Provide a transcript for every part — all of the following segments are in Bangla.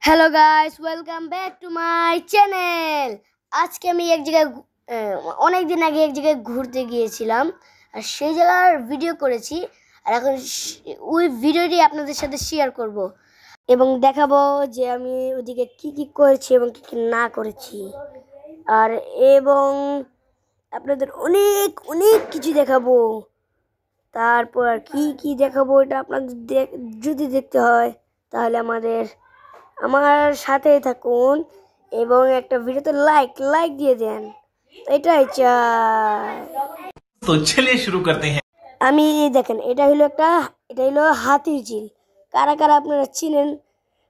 Hello guys, welcome back to my channel. আজকে আমি এক জায়গায় অনেক দিন আগে এক জায়গায় ঘুরতে গিয়েছিলাম, আর সেই জায়গার ভিডিও করেছি। আর এখন ওই ভিডিওটি আপনাদের সাথে শেয়ার করব এবং দেখাবো যে আমি ওদিকে কি কি করেছি এবং কি কি না করেছি। আর এবং আপনাদের অনেক অনেক কিছু দেখাবো। তারপর আর কি কি দেখাবো এটা আপনাদের যদি দেখতে হয় তাহলে আমার সাথেই থাকুন এবং একটা ভিডিওতে লাইক দিয়ে দেন, এটাই চাই। तो चलिए शुरू करते हैं। আমি দেখেন, এটা হলো হাতির ঝিল। কারা কারা আপনারা চিনেন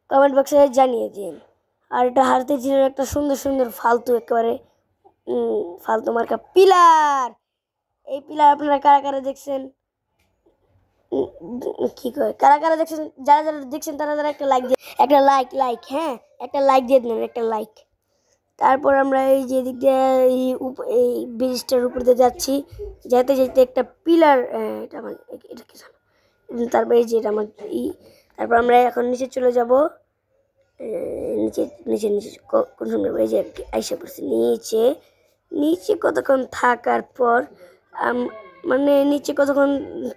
কমেন্ট বক্সে জানিয়ে দিন। আর এটা হাতির ঝিলের একটা সুন্দর সুন্দর ফালতু একেবারে ফালতু মার্কা পিলার। এই পিলার আপনারা কারা কারা দেখছেন, কি কয় কারা কারা দেখছেন? যারা যারা দেখছেন তারা যারা একটা লাইক দিয়ে, একটা লাইক হ্যাঁ, একটা লাইক দিয়ে দেন, একটা লাইক। তারপর আমরা এই যে দিক দিয়ে এই ব্রিজটার উপর দিয়ে যাচ্ছি, যেতে যেতে একটা পিলার, এটা আমার এটা কি জানো, তারপর এই যে এটা আমার তারপর আমরা এখন নিচে চলে যাব। নিচে নিচে নিচে কোন সময় এই যে আইসা পড়ছি নিচে। নিচে কতক্ষণ থাকার পর নিচে কতক্ষণ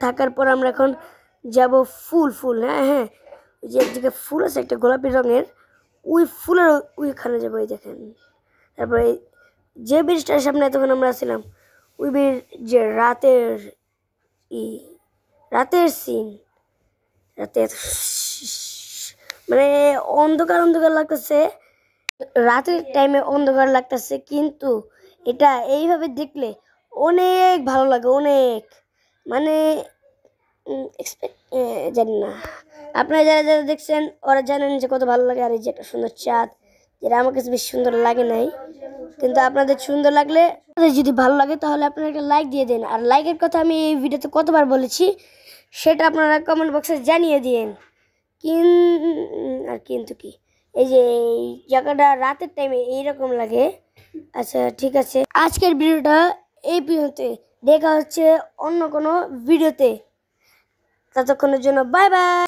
থাকার পর আমরা এখন যাব ফুল। হ্যাঁ, ওই যে একদিকে ফুল আছে একটা গোলাপি রঙের, ওই ফুলের ওইখানে যাবো। এই দেখেন, তারপরে যে ব্রিজটার সামনে এতক্ষণ আমরা ছিলাম, ওই ব্রিজ যে রাতের সিন, রাতে মানে অন্ধকার অন্ধকার লাগতেছে, রাতের টাইমে অন্ধকার লাগতেছে, কিন্তু এটা এইভাবে দেখলে অনেক ভালো লাগে, অনেক মানে জানি না, আপনারা যারা যারা দেখছেন ওরা জানেন যে কত ভালো লাগে। আর এই যে একটা সুন্দর চাঁদ, যেটা আমার কাছে বেশ সুন্দর লাগে নাই, কিন্তু আপনাদের সুন্দর লাগলে, যদি ভালো লাগে তাহলে আপনারা একটা লাইক দিয়ে দেন। আর লাইকের কথা আমি এই ভিডিওতে কতবার বলেছি সেটা আপনারা কমেন্ট বক্সে জানিয়ে দিন। কিন্তু কি এই যে এই জায়গাটা রাতের টাইমে এইরকম লাগে। আচ্ছা ঠিক আছে, আজকের ভিডিওটা এই পর্যন্ত, দেখা হচ্ছে অন্য কোনো ভিডিওতে। ততক্ষণের জন্য বাই বাই।